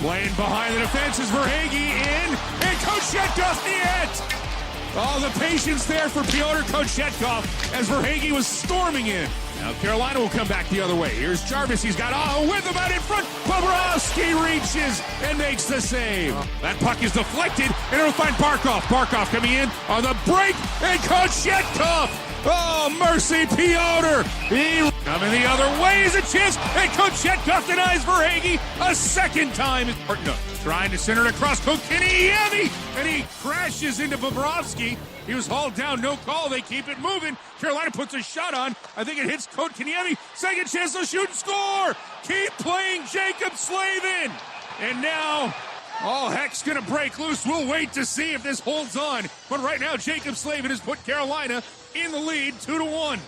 Playing behind the defense is Verhaeghe in, and Kotchetkov net! Oh, the patience there for Pyotr Kochetkov as Verhaeghe was storming in. Now Carolina will come back the other way. Here's Jarvis. He's got with him out in front. Bobrovsky reaches and makes the save. That puck is deflected, and it'll find Barkov. Barkov coming in on the break, and Kotchetkov. Oh, mercy, Pyotr. He coming the other way is a chance, and Kotchetkov denies Verhaeghe a second time. Martinook trying to center it across Kotkaniemi, and he crashes into Bobrovsky. He was hauled down, no call. They keep it moving. Carolina puts a shot on. I think it hits Kotkaniemi. Second chance to shoot and score. Keep playing Jaccob Slavin. And now, all heck's going to break loose. We'll wait to see if this holds on. But right now, Jaccob Slavin has put Carolina in the lead 2-1.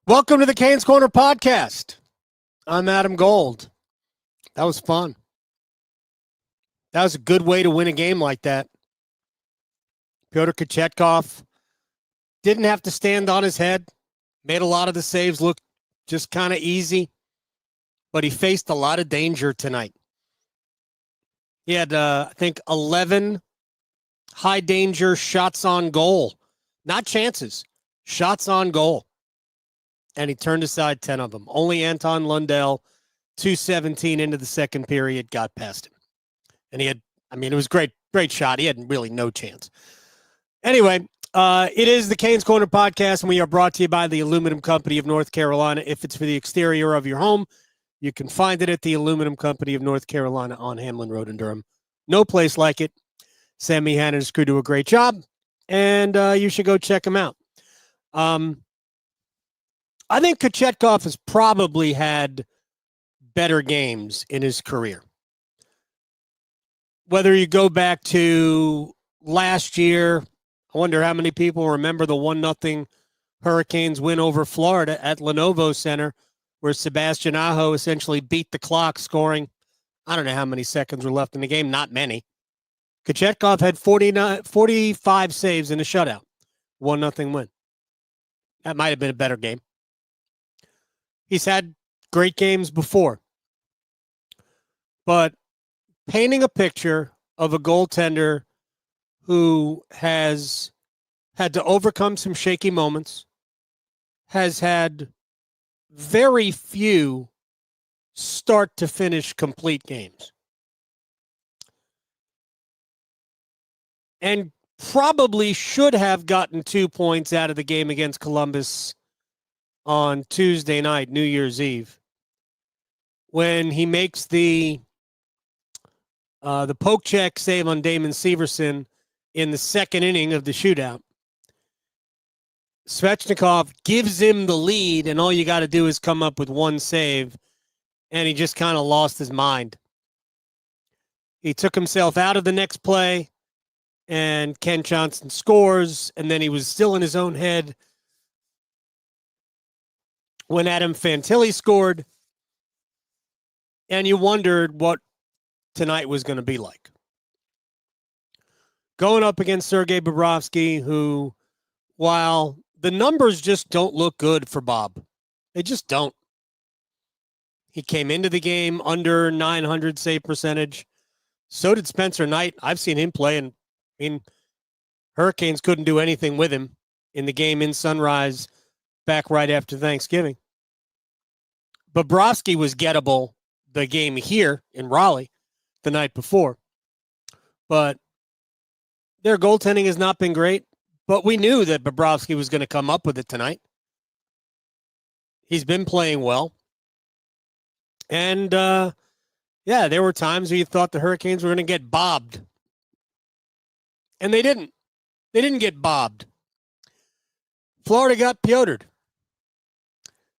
Welcome to the Canes Corner podcast. I'm Adam Gold. That was fun. That was a good way to win a game like that. Pyotr Kochetkov didn't have to stand on his head. Made a lot of the saves look just kind of easy. But he faced a lot of danger tonight. He had, I think, 11 high-danger shots on goal. Not chances. Shots on goal. And he turned aside 10 of them. Only Anton Lundell, 2:17 into the second period, got past him. And he had, it was great shot. He had really no chance. Anyway, it is the Canes Corner podcast, and we are brought to you by the Aluminum Company of North Carolina. If it's for the exterior of your home, you can find it at the Aluminum Company of North Carolina on Hamlin Road in Durham. No place like it. Sam Meehan and his crew do a great job, and you should go check them out. I think Kochetkov has probably had better games in his career. Whether you go back to last year, I wonder how many people remember the 1-0 Hurricanes win over Florida at Lenovo Center, where Sebastian Aho essentially beat the clock, scoring, I don't know how many seconds were left in the game, not many. Kochetkov had 45 saves in a shutout, 1-0 win. That might have been a better game. He's had great games before. But painting a picture of a goaltender who has had to overcome some shaky moments, has had very few start-to-finish complete games, and probably should have gotten 2 points out of the game against Columbus on Tuesday night, New Year's Eve, when he makes the poke check save on Damon Severson in the second inning of the shootout. Svechnikov gives him the lead, and all you got to do is come up with one save, and he just kind of lost his mind. He took himself out of the next play, and Ken Johnson scores, and then he was still in his own head when Adam Fantilli scored, and you wondered what tonight was going to be like. Going up against Sergei Bobrovsky, who, while the numbers just don't look good for Bob, they just don't. He came into the game under 900 save percentage. So did Spencer Knight. I've seen him play, and Hurricanes couldn't do anything with him in the game in Sunrise back right after Thanksgiving. Bobrovsky was gettable the game here in Raleigh the night before. But their goaltending has not been great. But we knew that Bobrovsky was going to come up with it tonight. He's been playing well. And, there were times where you thought the Hurricanes were going to get bobbed. And they didn't. They didn't get bobbed. Florida got Pyotr'd.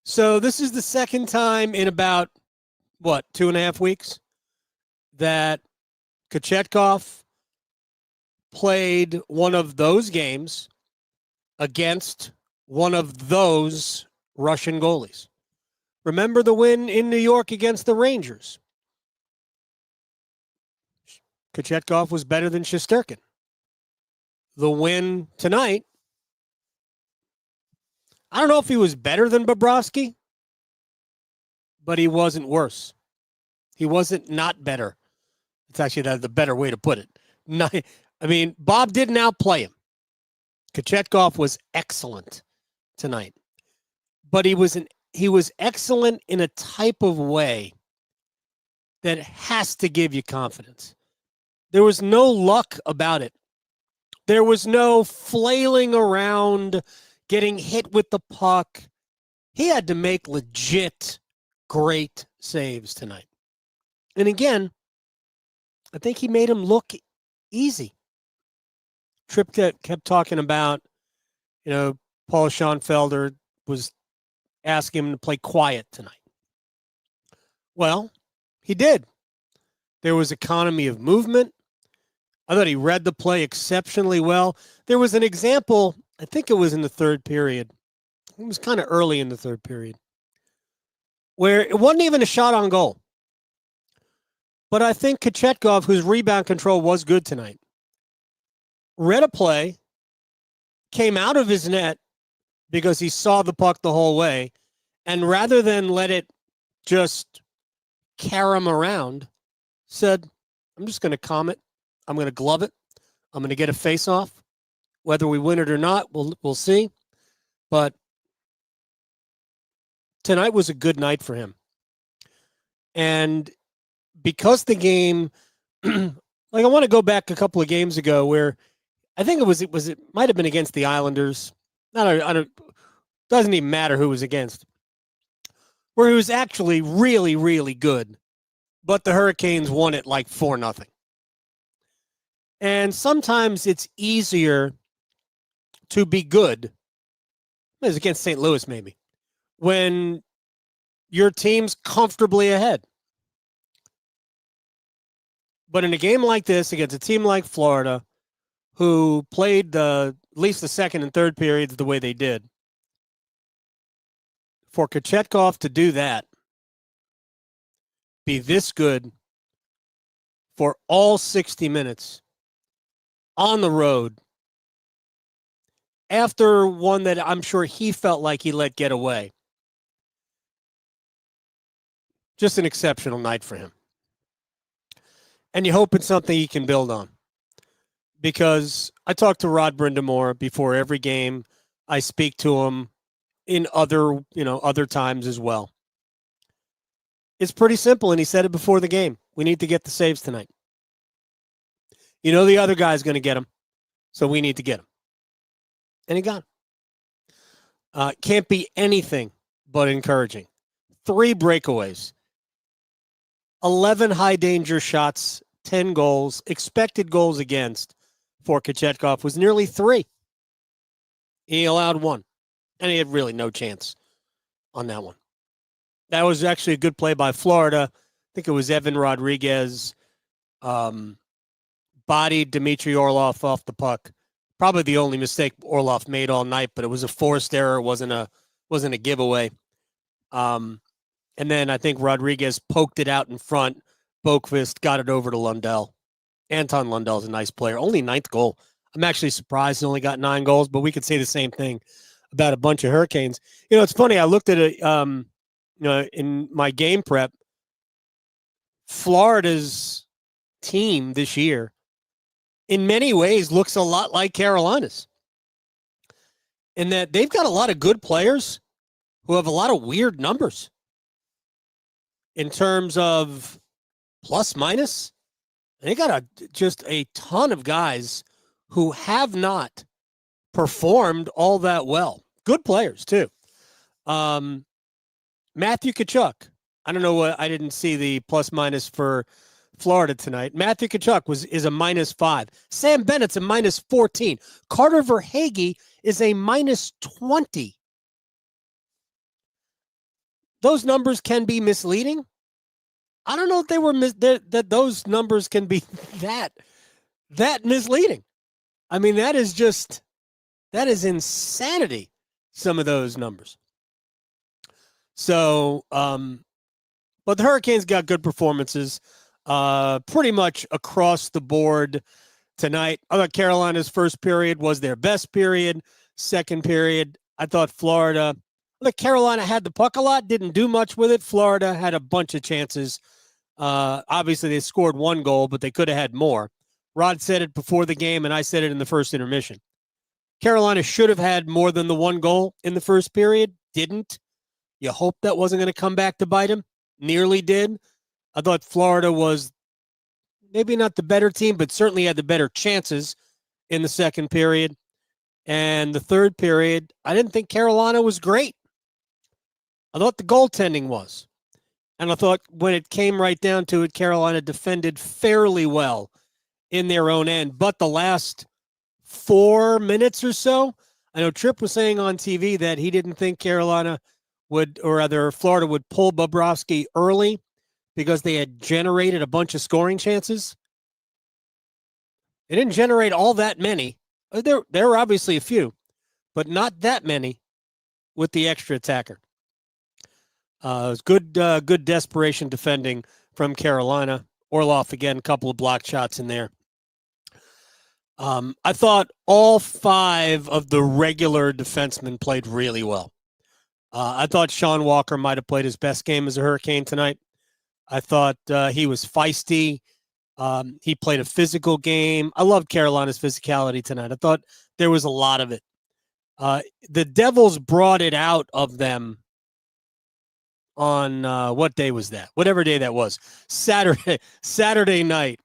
So this is the second time in about, 2.5 weeks that Kochetkov played one of those games against one of those Russian goalies. Remember the win in New York against the Rangers? Kochetkov was better than Shesterkin. The win tonight, I don't know if he was better than Bobrovsky, but he wasn't worse. He wasn't not better. It's actually the better way to put it. Bob didn't outplay him. Kotchetkov was excellent tonight. But he was excellent in a type of way that has to give you confidence. There was no luck about it. There was no flailing around, getting hit with the puck. He had to make legit great saves tonight. And again, I think he made him look easy. Tripp kept talking about, Paul Schoenfelder was asking him to play quiet tonight. Well, he did. There was economy of movement. I thought he read the play exceptionally well. There was an example, I think it was in the third period. It was kind of early in the third period, where it wasn't even a shot on goal. But I think Kotchetkov, whose rebound control was good tonight, read a play, came out of his net because he saw the puck the whole way, and rather than let it just carry him around, said, I'm just going to calm it. I'm going to glove it. I'm going to get a face-off. Whether we win it or not, we'll see. But tonight was a good night for him. And because the game, I want to go back a couple of games ago where I think it might have been against the Islanders. Doesn't even matter who was against. Where he was actually really, really good, but the Hurricanes won it like 4-0. And sometimes it's easier to be good. It was against St. Louis, maybe, when your team's comfortably ahead. But in a game like this, against a team like Florida, who played at least the second and third periods the way they did, for Kotchetkov to do that, be this good for all 60 minutes on the road, after one that I'm sure he felt like he let get away. Just an exceptional night for him. And you hope it's something he can build on. Because I talk to Rod Brindamore before every game. I speak to him in other times as well. It's pretty simple, and he said it before the game. We need to get the saves tonight. The other guy's going to get them, so we need to get them. And he got them. Can't be anything but encouraging. 3 breakaways. 11 high-danger shots, 10 goals. Expected goals against for Kotchetkov was nearly 3. He allowed 1, and he had really no chance on that one. That was actually a good play by Florida. I think it was Evan Rodriguez bodied Dmitry Orlov off the puck. Probably the only mistake Orlov made all night, but it was a forced error. It wasn't a giveaway. And then I think Rodriguez poked it out in front. Boqvist got it over to Lundell. Anton Lundell's a nice player. Only 9th goal. I'm actually surprised he only got 9 goals, but we could say the same thing about a bunch of Hurricanes. It's funny. I looked at it, in my game prep. Florida's team this year, in many ways, looks a lot like Carolina's. In that they've got a lot of good players who have a lot of weird numbers in terms of plus minus. They got just a ton of guys who have not performed all that well. Good players, too. Matthew Tkachuk. I don't know what, I didn't see the plus minus for Florida tonight. Matthew Tkachuk is a -5. Sam Bennett's a -14. Carter Verhaeghe is a -20. Those numbers can be misleading. I don't know if they were that those numbers can be that misleading. I mean, that is insanity, some of those numbers. So, but the Hurricanes got good performances pretty much across the board tonight. I thought Carolina's first period was their best period. Second period, I thought Carolina had the puck a lot, didn't do much with it. Florida had a bunch of chances. Obviously, they scored one goal, but they could have had more. Rod said it before the game, and I said it in the first intermission. Carolina should have had more than the one goal in the first period. Didn't. You hope that wasn't going to come back to bite him. Nearly did. I thought Florida was maybe not the better team, but certainly had the better chances in the second period. And the third period, I didn't think Carolina was great. I thought the goaltending was. And I thought when it came right down to it, Carolina defended fairly well in their own end. But the last 4 minutes or so, I know Tripp was saying on TV that he didn't think Carolina would, or rather Florida would pull Bobrovsky early because they had generated a bunch of scoring chances. They didn't generate all that many. There were obviously a few, but not that many with the extra attacker. It was good desperation defending from Carolina. Orlov, again, a couple of blocked shots in there. I thought all 5 of the regular defensemen played really well. I thought Sean Walker might have played his best game as a Hurricane tonight. I thought he was feisty. He played a physical game. I loved Carolina's physicality tonight. I thought there was a lot of it. The Devils brought it out of them on what day was that? Whatever day that was. Saturday night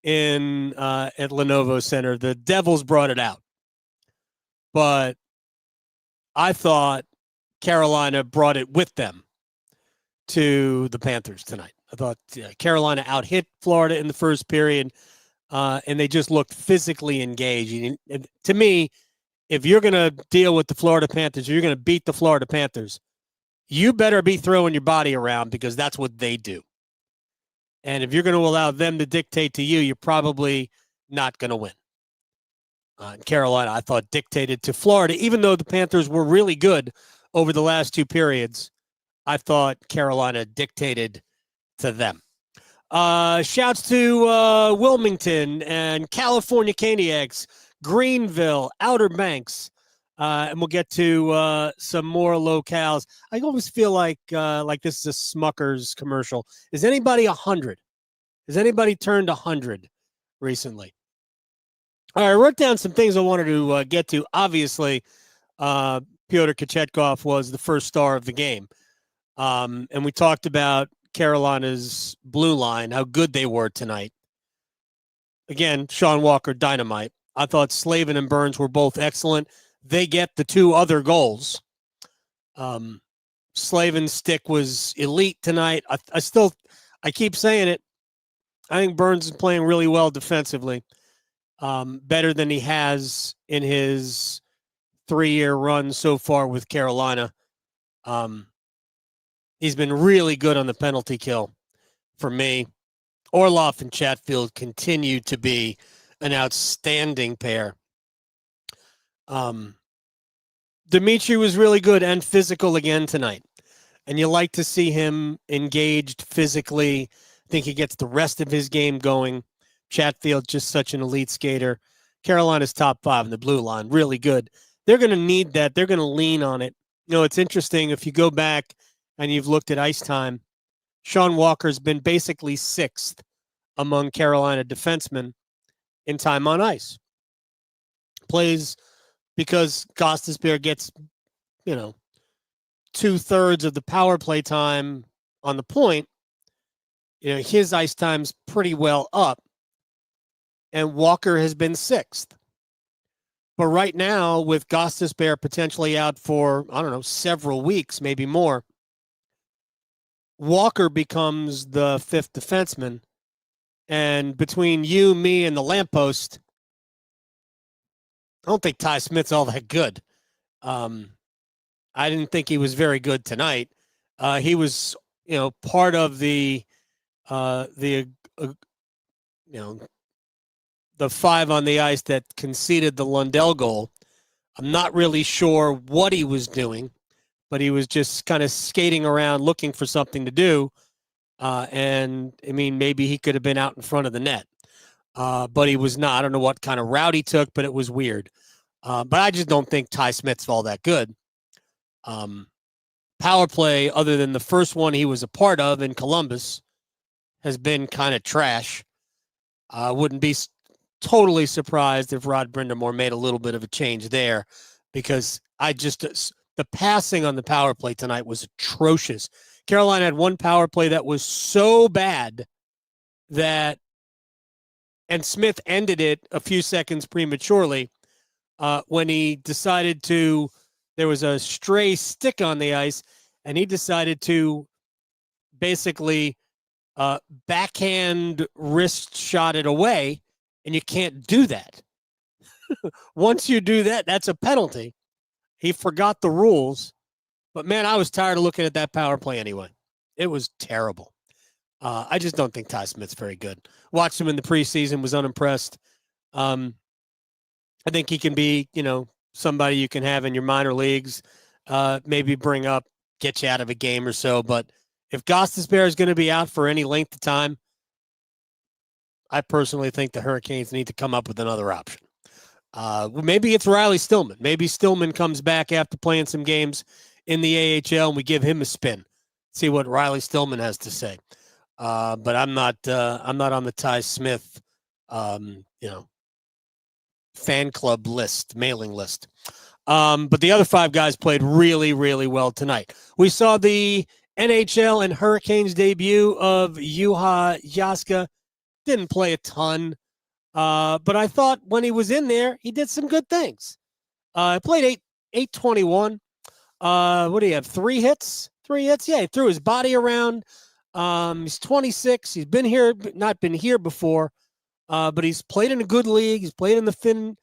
in at Lenovo Center. The Devils brought it out. But I thought Carolina brought it with them to the Panthers tonight. I thought Carolina out-hit Florida in the first period, and they just looked physically engaged. And to me, if you're going to deal with the Florida Panthers, you're going to beat the Florida Panthers, you better be throwing your body around because that's what they do. And if you're going to allow them to dictate to you, you're probably not going to win. Carolina, I thought, dictated to Florida, even though the Panthers were really good over the last 2 periods. I thought Carolina dictated to them. Shouts to Wilmington and California Caniacs, Greenville, Outer Banks, and we'll get to some more locales. I always feel like this is a Smucker's commercial. Is anybody 100? Has anybody turned 100 recently? All right, I wrote down some things I wanted to get to. Obviously, Pyotr Kochetkov was the first star of the game. And we talked about Carolina's blue line, how good they were tonight. Again, Sean Walker, dynamite. I thought Slavin and Burns were both excellent. They get the 2 other goals. Slavin's stick was elite tonight. I keep saying it. I think Burns is playing really well defensively. Better than he has in his 3-year run so far with Carolina. He's been really good on the penalty kill for me. Orlov and Chatfield continue to be an outstanding pair. Dimitri was really good and physical again tonight. And you like to see him engaged physically. I think he gets the rest of his game going. Chatfield, just such an elite skater. Carolina's top 5 in the blue line, really good. They're going to need that. They're going to lean on it. You know, it's interesting if you go back and you've looked at ice time, Sean Walker's been basically 6th among Carolina defensemen in time on ice. Plays because Gostisbehere gets, 2/3 of the power play time on the point. His ice time's pretty well up. And Walker has been 6th. But right now, with Gostisbehere potentially out for, several weeks, maybe more, Walker becomes the 5th defenseman. And between you, me, and the lamppost, I don't think Ty Smith's all that good. I didn't think he was very good tonight. He was, part of the 5 on the ice that conceded the Lundell goal. I'm not really sure what he was doing, but he was just kind of skating around looking for something to do. Maybe he could have been out in front of the net, but he was not. I don't know what kind of route he took, but it was weird. But I just don't think Ty Smith's all that good. Power play, other than the first one he was a part of in Columbus, has been kind of trash. I wouldn't be totally surprised if Rod Brindamore made a little bit of a change there, because the passing on the power play tonight was atrocious. Carolina had one power play that was so bad and Smith ended it a few seconds prematurely when he decided there was a stray stick on the ice, and he decided to basically backhand wrist shot it away, and you can't do that. Once you do that, that's a penalty. He forgot the rules. But, man, I was tired of looking at that power play anyway. It was terrible. I just don't think Ty Smith's very good. Watched him in the preseason, was unimpressed. I think he can be, somebody you can have in your minor leagues, maybe bring up, get you out of a game or so. But if Gostisbehere is going to be out for any length of time, I personally think the Hurricanes need to come up with another option. Maybe it's Riley Stillman. Maybe Stillman comes back after playing some games in the AHL and we give him a spin. See what Riley Stillman has to say. But I'm not on the Ty Smith, fan club list, mailing list. But the other five guys played really, really well tonight. We saw the NHL and Hurricanes debut of Juha Jaska. Didn't play a ton, but I thought when he was in there, he did some good things. Played 821. What do you have? 3 hits? 3 hits? Yeah, he threw his body around. He's 26. He's not been here before, but he's played in a good league. He's played in the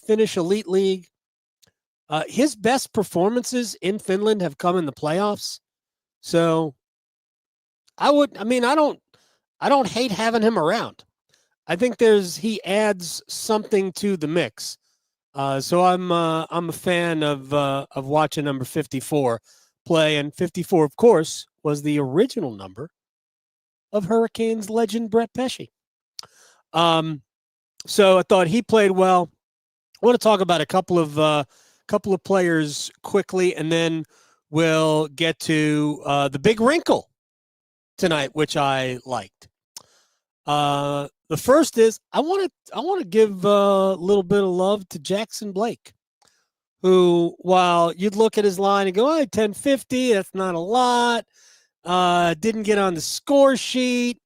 Finnish Elite League. His best performances in Finland have come in the playoffs. So I don't hate having him around. I think he adds something to the mix. So I'm a fan of watching number 54 play, and 54, of course, was the original number of Hurricanes legend Brett Pesce. So I thought he played well. I want to talk about a couple of players quickly, and then we'll get to the big wrinkle tonight, which I liked. The first is I want to give a little bit of love to Jackson Blake, who, while you'd look at his line and go, 1050, that's not a lot. Didn't get on the score sheet.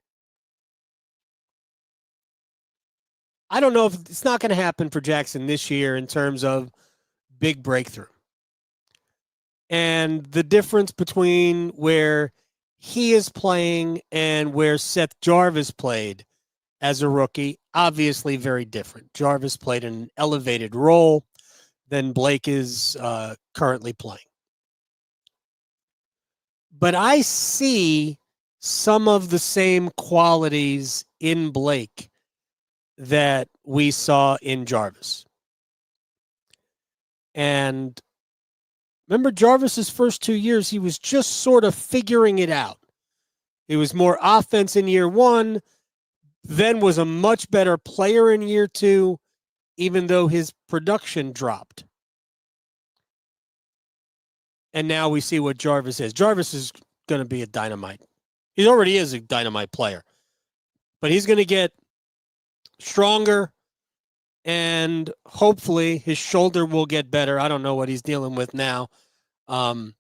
I don't know if it's not going to happen for Jackson this year in terms of big breakthrough. And the difference between where he is playing and where Seth Jarvis played as a rookie, obviously very different. Jarvis played an elevated role than Blake is currently playing. But I see some of the same qualities in Blake that we saw in Jarvis. And remember Jarvis's first 2 years, he was just sort of figuring it out. He was more offense in year 1, then was a much better player in year 2, even though his production dropped. And now we see what Jarvis is. Jarvis is going to be a dynamite. He already is a dynamite player. But he's going to get stronger, and hopefully his shoulder will get better. I don't know what he's dealing with now. But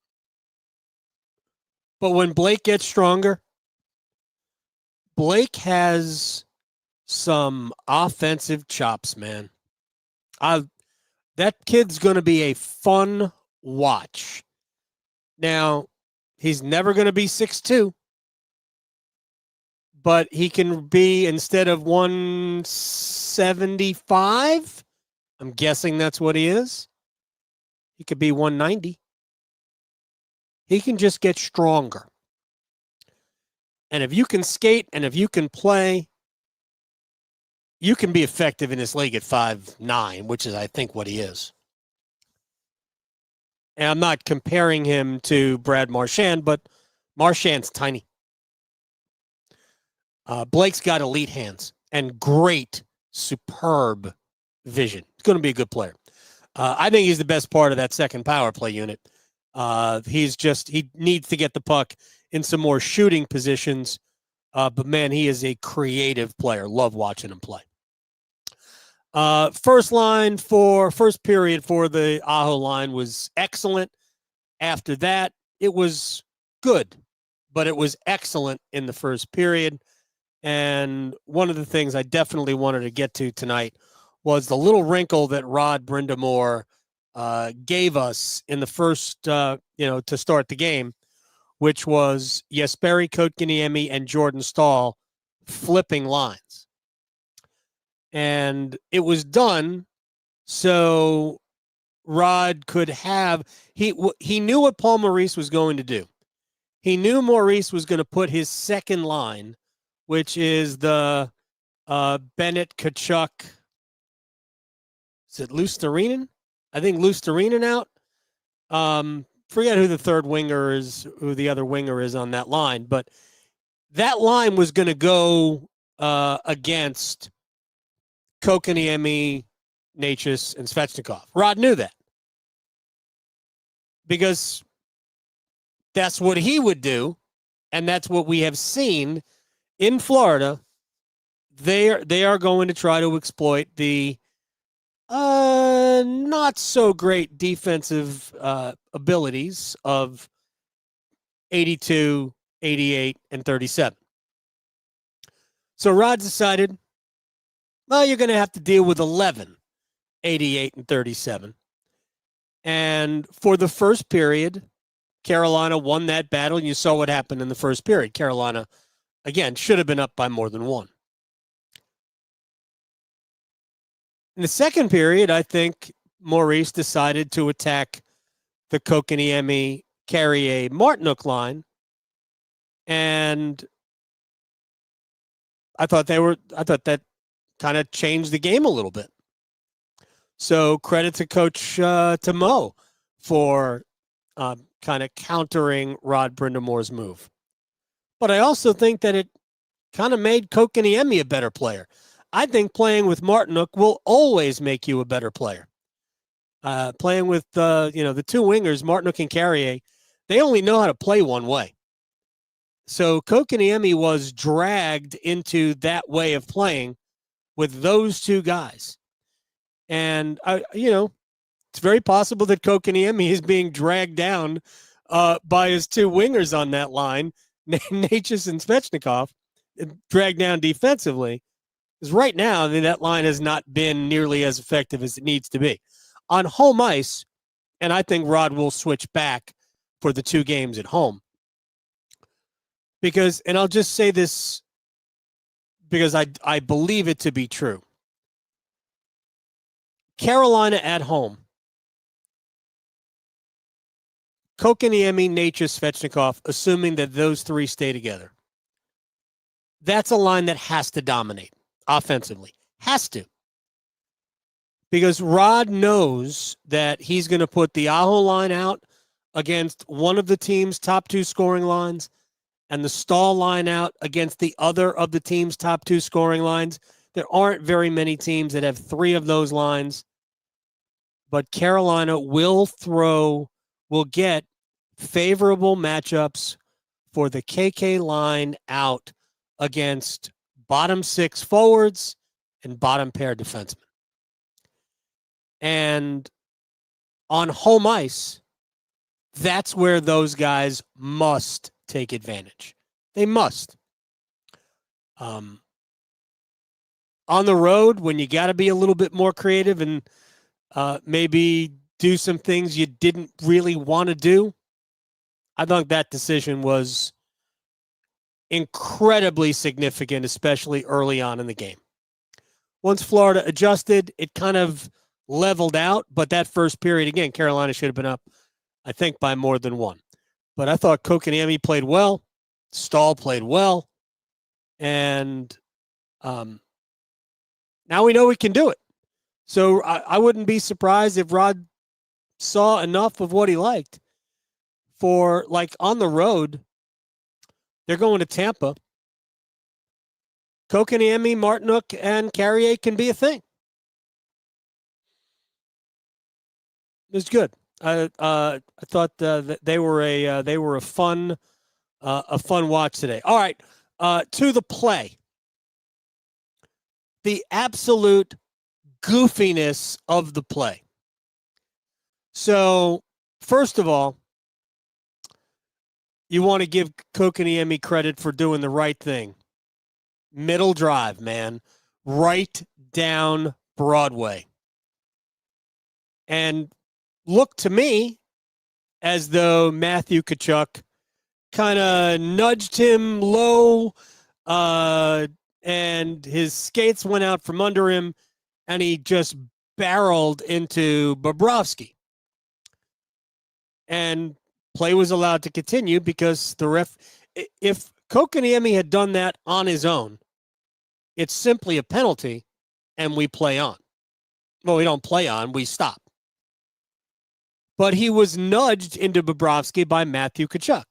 when Blake gets stronger, Blake has some offensive chops, man. That kid's going to be a fun watch. Now, he's never going to be 6'2", but he can be, instead of 175, I'm guessing that's what he is, he could be 190. He can just get stronger. And if you can skate and if you can play, you can be effective in this league at 5'9", which is, I think, what he is. And I'm not comparing him to Brad Marchand, but Marchand's tiny. Blake's got elite hands and great, superb vision. He's going to be a good player. I think he's the best part of that second power play unit. He needs to get the puck in some more shooting positions But, man, he is a creative player. Love watching him play. First period for the Aho line was excellent. After that, it was good, but it was excellent in the first period. And one of the things I definitely wanted to get to tonight was the little wrinkle that Rod Brind'Amour gave us in the first, to start the game, which was Jesperi Kotkaniemi and Jordan Staal flipping lines. And it was done so Rod could have he knew what Paul Maurice was going to do. He knew Maurice was going to put his second line, which is the Bennett, Tkachuk. Is it Luostarinen? I think Luostarinen out. Forget who the third winger is, who the other winger is on that line, but that line was going to go against Kotkaniemi, Necas, and Svechnikov. Rod knew that because that's what he would do, and that's what we have seen in Florida. They are going to try to exploit the not so great defensive abilities of 82, 88, and 37. So Rod decided, well, you're going to have to deal with 11, 88, and 37. And for the first period, Carolina won that battle, and you saw what happened in the first period. Carolina, again, should have been up by more than one. In the second period, I think Maurice decided to attack the Kotkaniemi, Carrier, Martinook line, and I thought that kind of changed the game a little bit. So credit to Coach to Mo for kind of countering Rod Brind'Amour's move. But I also think that it kind of made Kotkaniemi a better player. I think playing with Martinook will always make you a better player. Playing with the two wingers, Martinook and Carrier, they only know how to play one way. So Kotkaniemi was dragged into that way of playing with those two guys. And, it's very possible that Kotkaniemi is being dragged down by his two wingers on that line, Necas and Svechnikov, dragged down defensively. Because right now, that line has not been nearly as effective as it needs to be. On home ice, and I think Rod will switch back for the two games at home. Because, and I'll just say this because I believe it to be true. Carolina at home. Kotkaniemi, Necas, Svechnikov, assuming that those three stay together. That's a line that has to dominate offensively. Has to. Because Rod knows that he's going to put the Aho line out against one of the team's top two scoring lines and the Staal line out against the other of the team's top two scoring lines. There aren't very many teams that have three of those lines, but Carolina will get favorable matchups for the KK line out against bottom six forwards and bottom pair defensemen. And on home ice, that's where those guys must take advantage. They must. On the road, when you got to be a little bit more creative and maybe do some things you didn't really want to do, I thought that decision was incredibly significant, especially early on in the game. Once Florida adjusted, it kind of leveled out, but that first period, again, Carolina should have been up, I think, by more than one. But I thought Kotkaniemi played well, Staal played well, and now we know we can do it. So I wouldn't be surprised if Rod saw enough of what he liked for, like, on the road, they're going to Tampa. Kotkaniemi, Martinook, and Carrier can be a thing. It was good. I thought that they were a fun watch today. All right, To the play. The absolute goofiness of the play. So, first of all, you want to give Kotkaniemi credit for doing the right thing. Middle drive, man. Right down Broadway. And looked to me as though Matthew Tkachuk kind of nudged him low, and his skates went out from under him, and he just barreled into Bobrovsky. And play was allowed to continue because the ref, if Kotkaniemi had done that on his own, it's simply a penalty, and we play on. Well, we don't play on, we stop. But he was nudged into Bobrovsky by Matthew Tkachuk.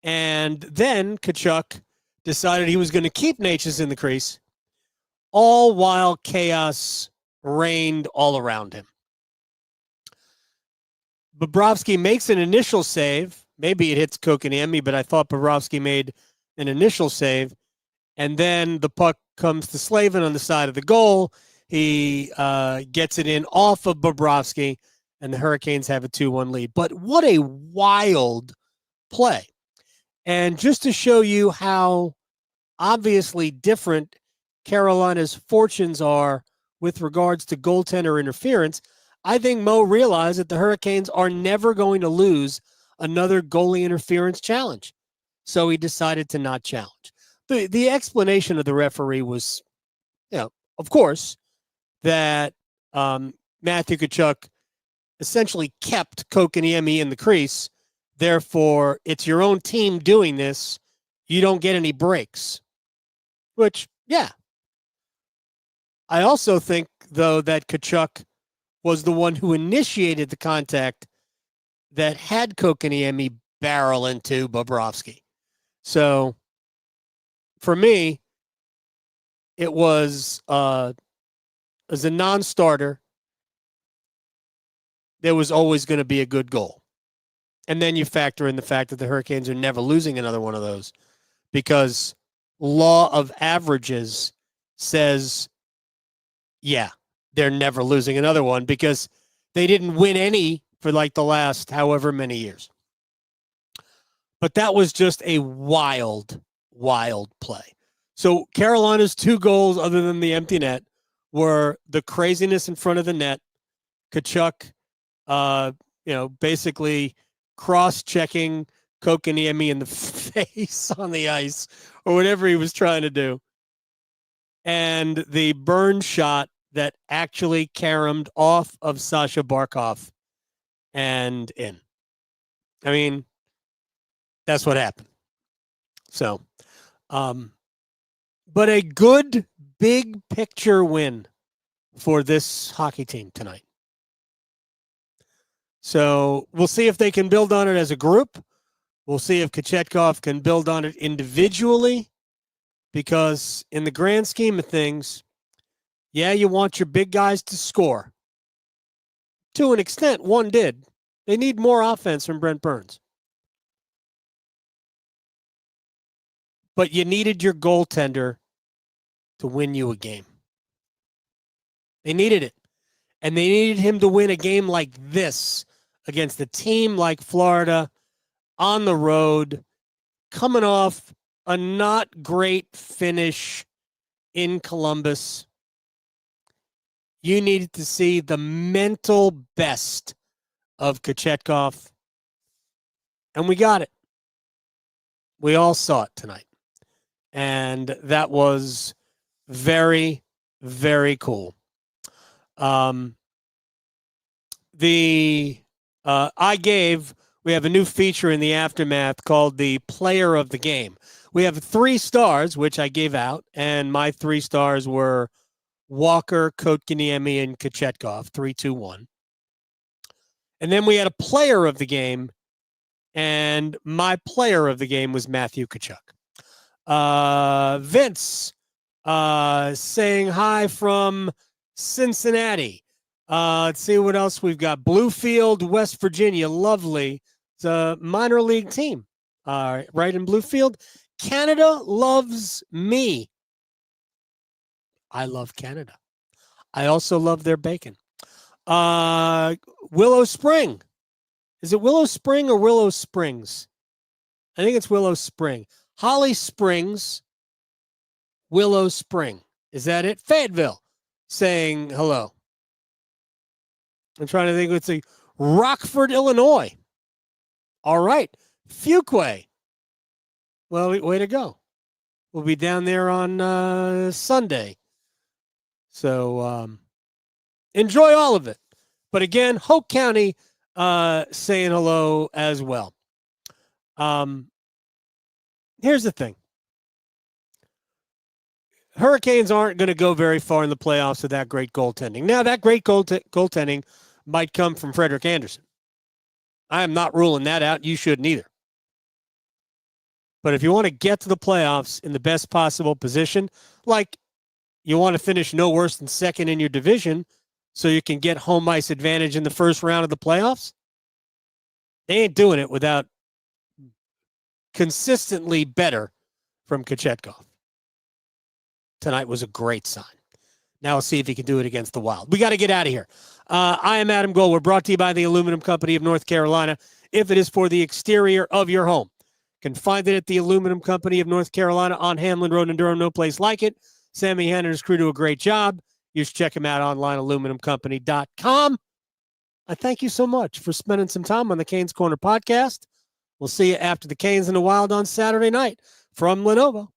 And then Tkachuk decided he was going to keep Necas in the crease, all while chaos reigned all around him. Bobrovsky makes an initial save. Maybe it hits Kotkaniemi, but I thought Bobrovsky made an initial save. And then the puck comes to Slavin on the side of the goal. He gets it in off of Bobrovsky, and the Hurricanes have a 2-1 lead. But what a wild play. And just to show you how obviously different Carolina's fortunes are with regards to goaltender interference, I think Mo realized that the Hurricanes are never going to lose another goalie interference challenge. So he decided to not challenge. The explanation of the referee was, of course, that Matthew Tkachuk essentially kept Kotkaniemi in the crease. Therefore, it's your own team doing this. You don't get any breaks. Which, yeah. I also think, though, that Tkachuk was the one who initiated the contact that had Kotkaniemi barrel into Bobrovsky. So, for me, it was as a non-starter, there was always going to be a good goal. And then you factor in the fact that the Hurricanes are never losing another one of those because law of averages says, yeah, they're never losing another one because they didn't win any for like the last however many years. But that was just a wild, wild play. So Carolina's 2 goals, other than the empty net, were the craziness in front of the net. Tkachuk, basically cross-checking Kotkaniemi in the face on the ice or whatever he was trying to do. And the burn shot that actually caromed off of Sasha Barkov and in. I mean, that's what happened. So, but a good big picture win for this hockey team tonight. So we'll see if they can build on it as a group. We'll see if Kotchetkov can build on it individually, because in the grand scheme of things, yeah, you want your big guys to score. To an extent, one did. They need more offense from Brent Burns. But you needed your goaltender to win you a game. They needed it. And they needed him to win a game like this against a team like Florida on the road, coming off a not great finish in Columbus. You needed to see the mental best of Kotchetkov. And we got it. We all saw it tonight. And that was very, very cool. We have a new feature in the aftermath called the Player of the Game. We have 3 stars, which I gave out, and my 3 stars were Walker, Kotkaniemi, and Kotchetkov, 3, 2, 1. And then we had a Player of the Game, and my Player of the Game was Matthew Tkachuk. Vince saying hi from Cincinnati. Let's see what else we've got. Bluefield, West Virginia. Lovely. It's a minor league team, right in Bluefield. Canada loves me. I love Canada. I also love their bacon. Willow Spring. Is it Willow Spring or Willow Springs? I think it's Willow Spring. Holly Springs, Willow Spring. Is that it? Fayetteville saying hello. I'm trying to think. Let's see. Rockford, Illinois. All right. Fuquay. Well, way to go. We'll be down there on Sunday. So enjoy all of it. But again, Hoke County saying hello as well. Here's the thing. Hurricanes aren't going to go very far in the playoffs with that great goaltending. Now, that great goaltending might come from Frederik Andersen. I am not ruling that out. You shouldn't either. But if you want to get to the playoffs in the best possible position, like you want to finish no worse than second in your division so you can get home ice advantage in the first round of the playoffs, they ain't doing it without consistently better from Kotchetkov. Tonight was a great sign. Now we'll see if he can do it against the Wild. We got to get out of here. I am Adam Gold. We're brought to you by the Aluminum Company of North Carolina. If it is for the exterior of your home, you can find it at the Aluminum Company of North Carolina on Hamlin Road in Durham. No place like it. Sammy Hanna and his crew do a great job. You should check him out online, aluminumcompany.com. I thank you so much for spending some time on the Canes Corner podcast. We'll see you after the Canes and the Wild on Saturday night from Lenovo.